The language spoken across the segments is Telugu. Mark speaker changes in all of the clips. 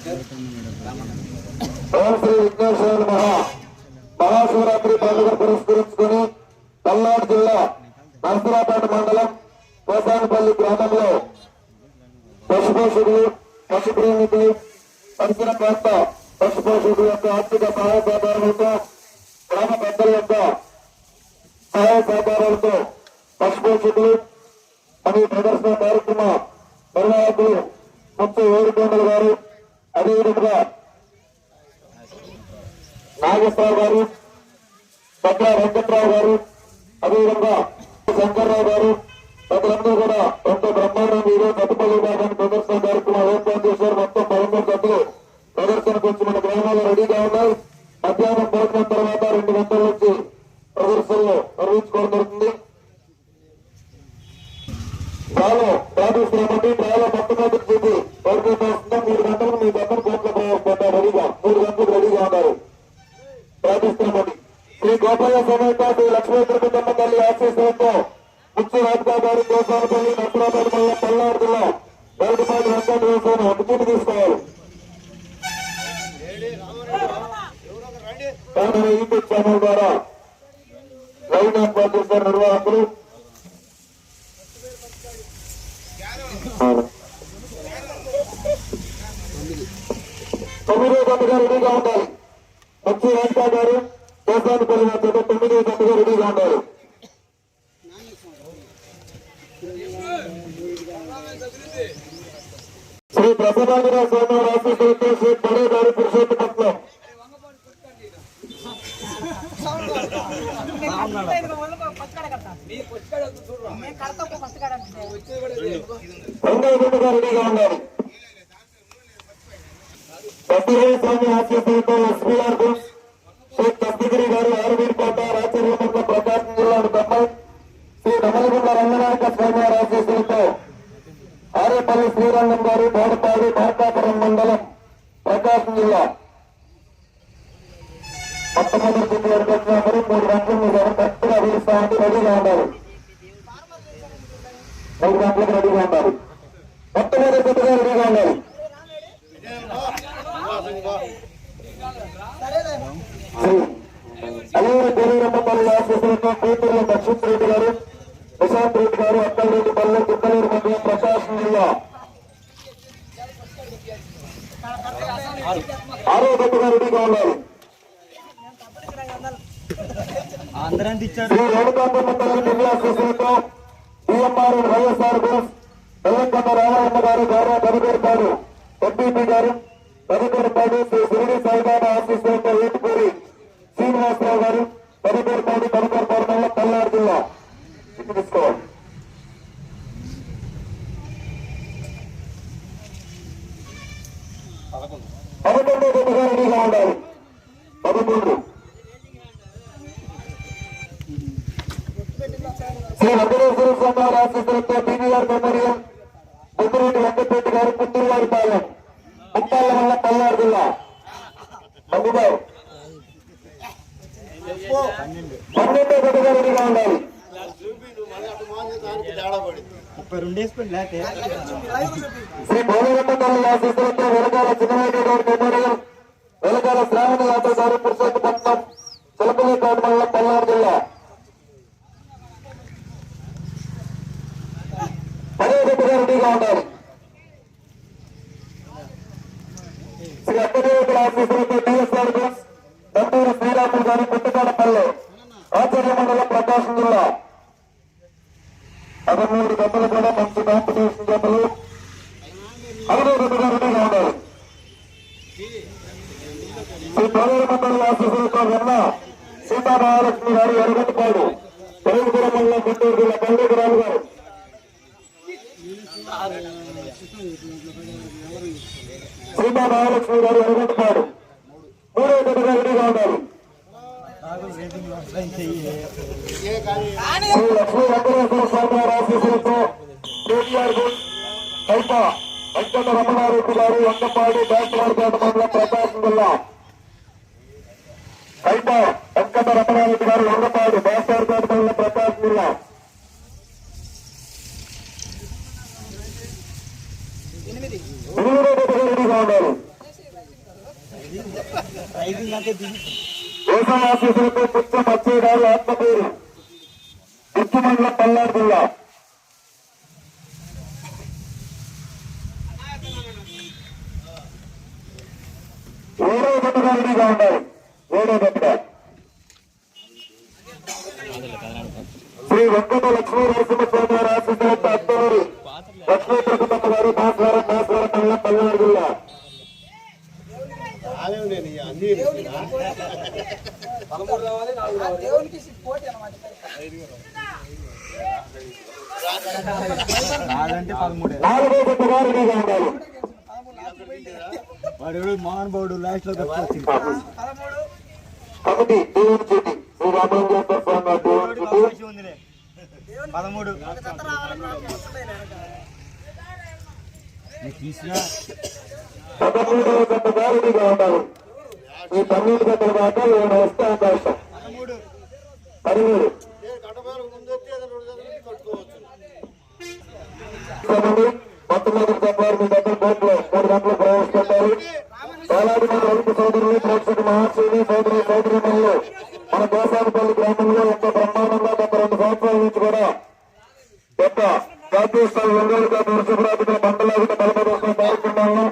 Speaker 1: ఓం శ్రీ విఘ్నేశ్వర మహాశివరాత్రి పండుగ పురస్కరించుకుని పల్నాడు జిల్లా నరసరాపేట మండలం కోసానపల్లి గ్రామంలో పశుపోషకులు పశు ప్రేమికులు పరిసర ప్రాంత పశుపోషకుల యొక్క ఆర్థిక సహాయ సహకారాలతో గ్రామ పెద్దల యొక్క సహాయ సహకారాలతో పశుపోషకులు మరియు ప్రదర్శన కార్యక్రమ నిర్వాహకులు ముత్తు ఏడుకొండల గారు, అదేవిధంగా నాగేశ్వరరావు గారు, పట్ల వెంకట్రావు గారు, అదేవిధంగా శంకర్రావు గారు, ప్రజలందరూ కూడా ఎంతో బ్రహ్మాండంగా ఈరోజు కట్టుపల్లి విభాగాన్ని ప్రదర్శన కార్యక్రమం ఏర్పాటు చేశారు. మొత్తం 11 జట్లు ప్రదర్శనకు వచ్చి మన గ్రామాల్లో రెడీగా ఉన్నాయి. మధ్యాహ్నం భోజనం తర్వాత 2 గంటల నుంచి ప్రదర్శనలు నిర్వహించుకోవడం జరుగుతుంది. డ్రాలో ప్రార్థిస్తున్నామండి. డ్రాలో మొట్టమొదటి చూసి ఓడిపోతా వస్తుందా 3 గంటలకు మీ దగ్గర కోట్ల ప్రవేశపెట్టారు. రెడీగా 3 గంటలకు రెడీగా ఉన్నారు. ప్రార్థిస్తున్నామండి. శ్రీ గోపాల సమేత శ్రీ లక్ష్మీ తిరుపతమ్మ తల్లి ఆశీస్సులతో ముచ్చు రాజుగా గారి కోసానపల్లి నరసరాపేట మండలం పల్నాడు జిల్లా బయటపాటి వెంకటేశ్వర అటుచూపు తీసుకోవాలి. యూట్యూబ్ ఛానల్ ద్వారా లైవ్ ఏర్పాటు చేశారు నిర్వాహకులు. 9వ జట్టుగా రెడీగా ఉండాలి. ముచ్చు రాజుగా గారు కోసానపల్లి జట్టు 9వ జట్టుగా రెడీగా ఉండాలి. శ్రీ ప్రసన్నాంజనేయ స్వామి ఆశీస్సులతో శ్రీ పడే గారి పురుషోత్తపట్నం రెండవ జట్టుగా రెడీగా ఉండాలి. కస్తూరి స్వామి ఆశీస్సులతో ఎస్పీఆర్ బుల్స్ శ్రీ కస్తగిరి గారు ఆరువీర్పేట రాచర్లపట్ల ప్రకాశం జిల్లా తప్పై శ్రీ నమలగుండ రంగనాయక స్వామి ఆశీస్సులతో ఆరేపల్లి శ్రీరంగం గారు బోడపాడు మార్కాపురం మండలం ప్రకాశం జిల్లా మొట్టమొదటి స్థితి వరకు వచ్చినప్పుడు 3 గంటలు మీరు కరెక్ట్గా వీస్తామంటే రెడీగా ఉండాలి. 3 గంటలకు రెడీగా ఉండాలి. మొట్టమొదటి స్థితిగా రెడీగా ఉండాలి. అల్లూరి గోరీరమ్మపల్లి ఆశీస్సులతో కూతుర్ల దక్షిత్ రెడ్డి గారు, ప్రశాంత్ రెడ్డి గారు, అక్కలరెడ్డి పల్లె కుక్కలూరు మండలం ప్రకాశం జిల్లా 6వ జట్టుగా రెడీగా ఉండాలి. శ్రీ రేణుకాంతమ్మ తల్లి దివ్యాశీస్సులతో డిఎంఆర్ వైఎస్ఆర్ బోస్ తెలంగాణ రామయ్య గారు, గౌరవ కనుగోరుపాడు ఎంపీపీ గారు, కనుగోరుపాడు శ్రీ శిరిడి సాయిబాబా ఆశీస్సులతో ఏటుకూరి శ్రీనివాసరావు గారు, కనుగోరుపాడు కనుగోరుపాడు మండలం పల్నాడు జిల్లా తీసుకోవాలి. 11వ జట్టుగా రెడీగా ఉండాలి. 11 శ్రీ వెంకటేశ్వర స్వామి ఆశీస్సులతో టీవీఆర్ మెమోరియల్ ముద్దురెడ్డి వెంకటరెడ్డి గారు, పుత్తూరువారిపాలెం ముప్పాళ్ళ వల్ల పల్నాడు జిల్లా 12వ జట్టుగా రెడీగా ఉండాలి. శ్రీ భోజనమ్మ తల్లి ఆశీస్సులతో వెలగాల చిన్నవేట గారి మెమోరియల్ వెలగాల శ్రావణ యాదవ్ గారు పురుషోత్తపట్నం చిలకలేపేట మండలం పల్నాడు జిల్లా 10వ జట్టుగా రెడీగా ఉండాలి. శ్రీ అక్కదేవతల ఆశీస్సులతో టీఎస్ఆర్ బస్ దండూరు శ్రీరాములు గారు, పుట్టకాడపల్లె ఆచార్య మండలం ప్రకాశం జిల్లా 13 జతలు కూడా మంచి కాంపిటీషన్ జతలు. 6వ జట్టుగా రెడీగా ఉండాలి. శ్రీ గోరీరమ్మపల్లి ఆశీస్సులతో వెన్న సీతామహాలక్ష్మి గారు, ఎరగట్టుపాడు తెలుగుపురం మండలం గుంటూరు జిల్లా పల్లెగురాలు గారు, సీతామహాలక్ష్మి గారు, ఎరగట్టుపాడు 3వ జట్టుగా రెడీగా ఉండాలి. శ్రీ లక్ష్మీ వెంకటేశ్వర స్వామి ఆశీస్సులతో కేటీఆర్ కల్ప వెంకట రమణారెడ్డి గారు, వంగపాడు బ్యాక్వార్పేట మండలం ప్రకాశం జిల్లా కల్ప వెంకట రమణారెడ్డి గారు, వంగపాడు బ్యాక్వార్పేట మండలం ప్రకాశం జిల్లా 8వ జట్టుగా రెడీగా ఉండాలి. దేశవాసీసులతో పుచ్చం వచ్చేయడాలు ఆత్మపేరు ఉత్తమండల పల్నాడు జిల్లా. ఏడో జట్టుగా రెడీగా ఉండాలి. ఏడో జట్టుగా శ్రీ వెంకట లక్ష్మీ నరసింహస్వామి గారి ఆశీస్సులతో అత్తూరు లక్ష్మీ ప్రకటన గారు భాస్వరం మండలం పల్నాడు జిల్లా. నాలుగో జట్టుగా రెడీగా ఉండాలి.
Speaker 2: మహానుభావుడు లాస్ట్ లో
Speaker 1: కమిటీ దేవుని చెట్టి శ్రీ రామలింగేశ్వర స్వామి గారి దేవుని చెట్టి
Speaker 2: 13
Speaker 1: 17వ జట్టుగా రెడీగా ఉండాలి. ఈ 12 జట్ల దాకా ఏమైనా వస్తే అవకాశం 13 మొట్టమొదటి చెప్పారు. మీ దగ్గర బోట్లో 3 గంటలు ప్రవేశపెట్టాలి. వేలాది మంది రైతు సోదరులు ప్రేక్షక మహాశివుని సోదరులు మన దేశానిపల్లి గ్రామంలో ఎంత బ్రహ్మాండంగా గత 2 సంవత్సరాల నుంచి కూడా యొక్క జాతీయ స్థాయి ఒంగోలు జాతి వృషభరాజుల మండలాభిత బలపదోత్సవ కార్యక్రమాలను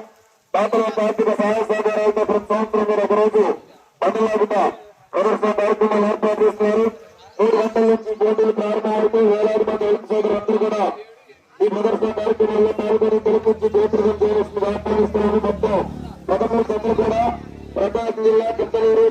Speaker 1: దాతలకు ఆర్థిక సహాయ సహకారాలతో ప్రతి సంవత్సరం మీరు ఒకరోజు మండలాభిత ప్రదర్శన కార్యక్రమాలు ఏర్పాటు చేస్తున్నారు. 3 గంటల నుంచి పోటీలు ప్రారంభమవుతూ వేలాది మంది రైతు సోదరులందరూ కూడా ఈ ప్రదర్శన కార్యక్రమాల్లో పాల్గొని గెలిపించి జయప్రదం చేయవలసిందిగా ఆహ్వానిస్తున్నారు. మొత్తం 13 జట్లు కూడా ప్రకాశం జిల్లా కిందలూరు